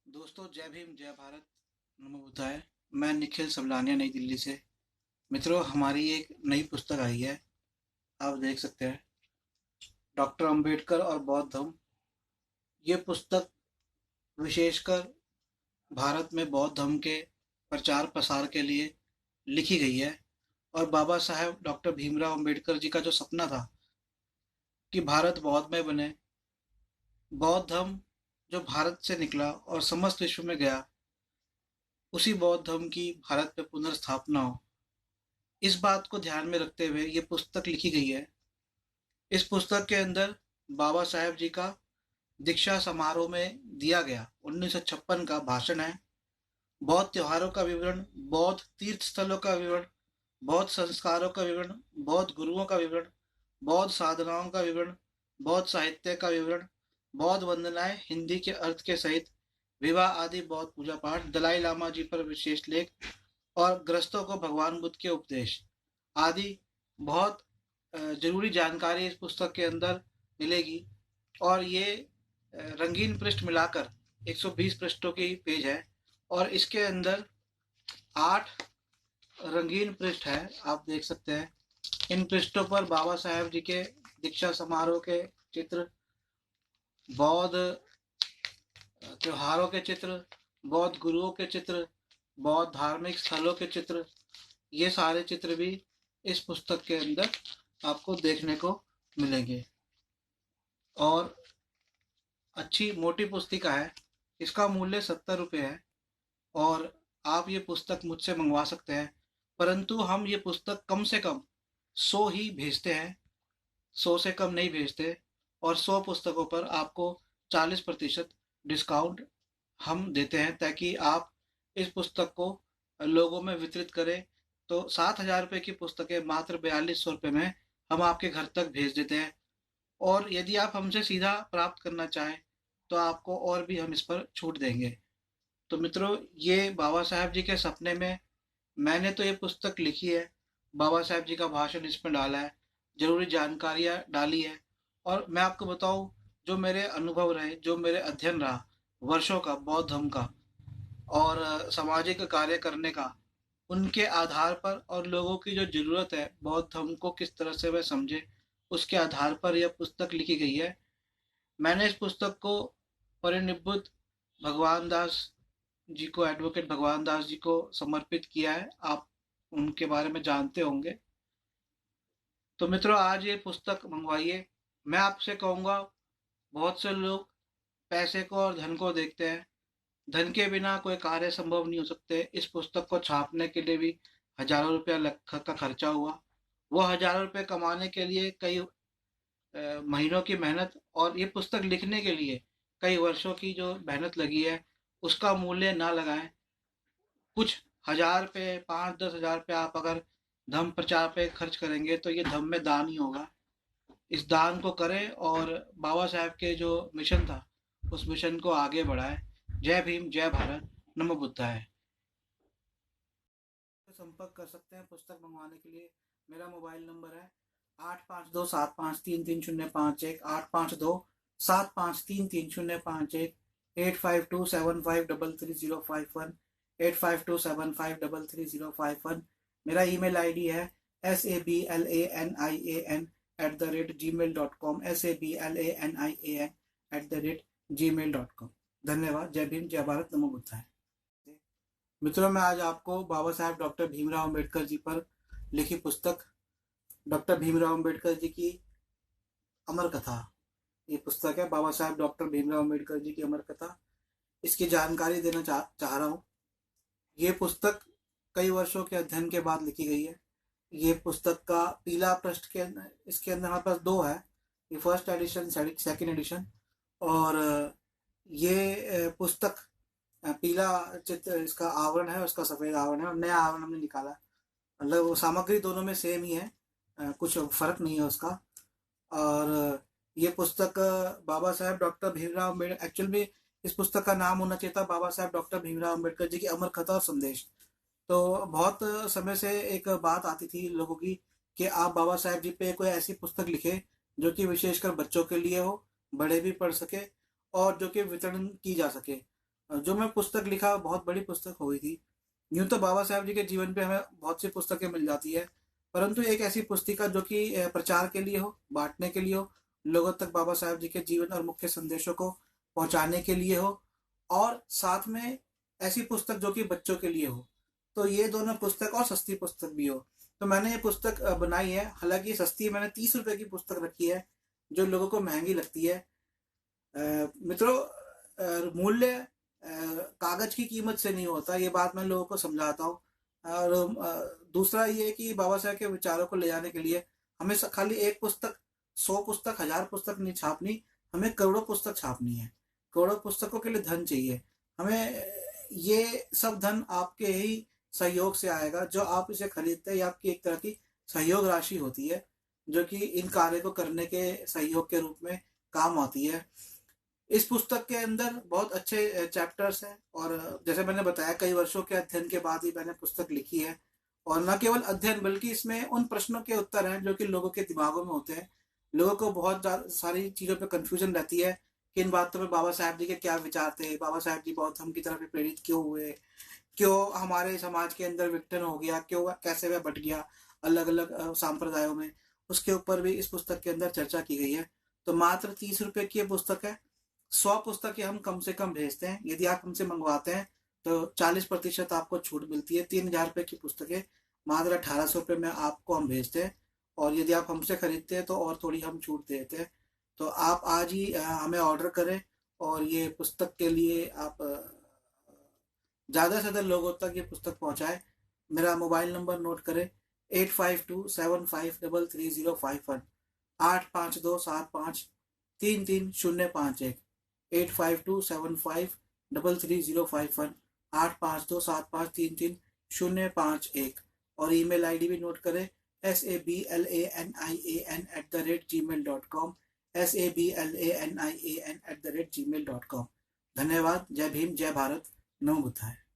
दोस्तों, जय भीम, जय भारत, नमो बुद्धाय। मैं निखिल सबलानिया, नई दिल्ली से। मित्रों, हमारी एक नई पुस्तक आई है। आप देख सकते हैं, डॉक्टर अंबेडकर और बौद्ध धर्म। ये पुस्तक विशेषकर भारत में बौद्ध धर्म के प्रचार प्रसार के लिए लिखी गई है। और बाबा साहेब डॉक्टर भीमराव अंबेडकर जी का जो सपना था कि भारत बौद्धमय बने, बौद्ध धर्म जो भारत से निकला और समस्त विश्व में गया, उसी बौद्ध धर्म की भारत में पुनर्स्थापना हो, इस बात को ध्यान में रखते हुए ये पुस्तक लिखी गई है। इस पुस्तक के अंदर बाबा साहेब जी का दीक्षा समारोह में दिया गया 1956 का भाषण है। बौद्ध त्योहारों का विवरण, बौद्ध तीर्थ स्थलों का विवरण, बौद्ध संस्कारों का विवरण, बौद्ध गुरुओं का विवरण, बौद्ध साधनाओं का विवरण, बौद्ध साहित्य का विवरण, बौद्ध वंदनाएं हिंदी के अर्थ के सहित, विवाह आदि बौद्ध पूजा पाठ, दलाई लामा जी पर विशेष लेख और ग्रस्तों को भगवान बुद्ध के उपदेश आदि बहुत जरूरी जानकारी इस पुस्तक के अंदर मिलेगी। और ये रंगीन पृष्ठ मिलाकर 120 पृष्ठों की पेज है। और इसके अंदर 8 रंगीन पृष्ठ है, आप देख सकते हैं। इन पृष्ठों पर बाबा साहेब जी के दीक्षा समारोह के चित्र, बौद्ध त्योहारों के चित्र, बौद्ध गुरुओं के चित्र, बौद्ध धार्मिक स्थलों के चित्र, ये सारे चित्र भी इस पुस्तक के अंदर आपको देखने को मिलेंगे। और अच्छी मोटी पुस्तिका है। इसका मूल्य 70 रुपये है। और आप ये पुस्तक मुझसे मंगवा सकते हैं, परंतु हम ये पुस्तक कम से कम 100 ही भेजते हैं, 100 से कम नहीं भेजते। और 100 पुस्तकों पर आपको 40% डिस्काउंट हम देते हैं, ताकि आप इस पुस्तक को लोगों में वितरित करें। तो 7,000 रुपये की पुस्तकें मात्र 4200 रुपये में हम आपके घर तक भेज देते हैं। और यदि आप हमसे सीधा प्राप्त करना चाहें तो आपको और भी हम इस पर छूट देंगे। तो मित्रों, ये बाबा साहेब जी के सपने में मैंने तो ये पुस्तक लिखी है, बाबा साहेब जी का भाषण इसमें डाला है, जरूरी जानकारियाँ डाली है। और मैं आपको बताऊं, जो मेरे अनुभव रहे, जो मेरे अध्ययन रहा वर्षों का बौद्ध धर्म का और सामाजिक कार्य करने का, उनके आधार पर और लोगों की जो ज़रूरत है बौद्ध धर्म को किस तरह से वह समझे, उसके आधार पर यह पुस्तक लिखी गई है। मैंने इस पुस्तक को परिनिब्बुत भगवान दास जी को, एडवोकेट भगवान दास जी को समर्पित किया है। आप उनके बारे में जानते होंगे। तो मित्रों, आज ये पुस्तक मंगवाइए। मैं आपसे कहूँगा, बहुत से लोग पैसे को और धन को देखते हैं। धन के बिना कोई कार्य संभव नहीं हो सकते। इस पुस्तक को छापने के लिए भी हजारों रुपया का खर्चा हुआ। वो हजारों रुपये कमाने के लिए कई महीनों की मेहनत, और ये पुस्तक लिखने के लिए कई वर्षों की जो मेहनत लगी है, उसका मूल्य ना लगाएं। कुछ हजार पे, 5-10 हज़ार पे आप अगर धर्म प्रचार पे खर्च करेंगे तो ये धर्म में दान ही होगा। इस दान को करें और बाबा साहेब के जो मिशन था उस मिशन को आगे बढ़ाएं। जय भीम, जय भारत, नमो बुद्धाय। संपर्क कर सकते हैं पुस्तक मंगवाने के लिए। मेरा मोबाइल नंबर है 8527533051, 8527533051, 8527533051, 8527533051। मेरा ईमेल आईडी है sablanIan@gmail.com, sablanIan@gmail.com। धन्यवाद। जय भीम, जय भारत, नमो बुद्धाय। मित्रों, मैं आज आपको बाबा साहेब डॉक्टर भीमराव अंबेडकर जी पर लिखी पुस्तक, डॉक्टर भीमराव अंबेडकर जी की अमर कथा, ये पुस्तक है बाबा साहेब डॉक्टर भीमराव अंबेडकर जी की अमर कथा, इसकी जानकारी देना चाह रहा हूँ। ये पुस्तक कई वर्षों के अध्ययन के बाद लिखी गई है। ये पुस्तक का पीला पृष्ठ के इसके अंदर हमारे पास दो है, ये फर्स्ट एडिशन, सेकंड एडिशन। और ये पुस्तक पीला चित्र इसका आवरण है, उसका सफ़ेद आवरण है, और नया आवरण हमने निकाला। मतलब वो सामग्री दोनों में सेम ही है, कुछ फर्क नहीं है उसका। और ये पुस्तक बाबा साहेब डॉक्टर भीमराव अम्बेडकर, एक्चुअल में इस पुस्तक का नाम होना चाहिए था बाबा साहेब डॉक्टर भीमराव अम्बेडकर जी की अमर कथा और संदेश। तो बहुत समय से एक बात आती थी लोगों की कि आप बाबा साहेब जी पे कोई ऐसी पुस्तक लिखे जो कि विशेषकर बच्चों के लिए हो, बड़े भी पढ़ सके और जो कि वितरण की जा सके। जो मैं पुस्तक लिखा बहुत बड़ी पुस्तक हो गई थी। यूं तो बाबा साहब जी के जीवन पे हमें बहुत सी पुस्तकें मिल जाती है, परंतु एक ऐसी पुस्तिका जो कि प्रचार के लिए हो, बांटने के लिए हो, लोगों तक बाबा साहब जी के जीवन और मुख्य संदेशों को पहुंचाने के लिए हो, और साथ में ऐसी पुस्तक जो कि बच्चों के लिए हो, तो ये दोनों पुस्तक, और सस्ती पुस्तक भी हो, तो मैंने ये पुस्तक बनाई है। हालांकि सस्ती है, मैंने 30 रुपए की पुस्तक रखी है, जो लोगों को महंगी लगती है। मित्रों, मूल्य कागज की कीमत से नहीं होता, ये बात मैं लोगों को समझाता हूँ। और दूसरा ये कि बाबा साहब के विचारों को ले जाने के लिए हमें खाली एक पुस्तक, 100 पुस्तक, 1000 पुस्तक नहीं छापनी, हमें करोड़ों पुस्तक छापनी है। करोड़ों पुस्तकों के लिए धन चाहिए हमें। ये सब धन आपके ही सहयोग से आएगा, जो आप इसे खरीदते हैं, ये आपकी एक तरह की सहयोग राशि होती है, जो कि इन कार्य को करने के सहयोग के रूप में काम आती है। इस पुस्तक के अंदर बहुत अच्छे चैप्टर्स हैं, और जैसे मैंने बताया, कई वर्षों के अध्ययन के बाद ही मैंने पुस्तक लिखी है। और न केवल अध्ययन, बल्कि इसमें उन प्रश्नों के उत्तर हैं जो कि लोगों के दिमागों में होते हैं। लोगों को बहुत सारी चीज़ों पे कंफ्यूजन रहती है कि इन बातों पे बाबा साहब जी के क्या विचार थे, बाबा साहब जी बौद्ध धर्म की तरफ प्रेरित क्यों हुए, क्यों हमारे समाज के अंदर विघटन हो गया, क्यों कैसे वह बट गया अलग अलग सांप्रदायों में, उसके ऊपर भी इस पुस्तक के अंदर चर्चा की गई है। तो मात्र 30 रुपए की ये पुस्तक है। 100 पुस्तकें हम कम से कम भेजते हैं। यदि आप हमसे मंगवाते हैं तो 40% आपको छूट मिलती है। 3000 रुपये की पुस्तकें मात्र 1800 रुपये में आपको हम भेजते हैं, और यदि आप हमसे खरीदते हैं तो और थोड़ी हम छूट देते हैं। तो आप आज ही हमें ऑर्डर करें, और ये पुस्तक के लिए आप ज़्यादा से ज़्यादा लोगों तक ये पुस्तक पहुँचाएँ। मेरा मोबाइल नंबर नोट करें, 8527533051, 8527533051, 8527533051, 8527533051। और ईमेल आईडी भी नोट करें, sablanIan@gmail.com, sablanIan@gmail.com। धन्यवाद। जय भीम, जय भारत, नमो बुद्धाय।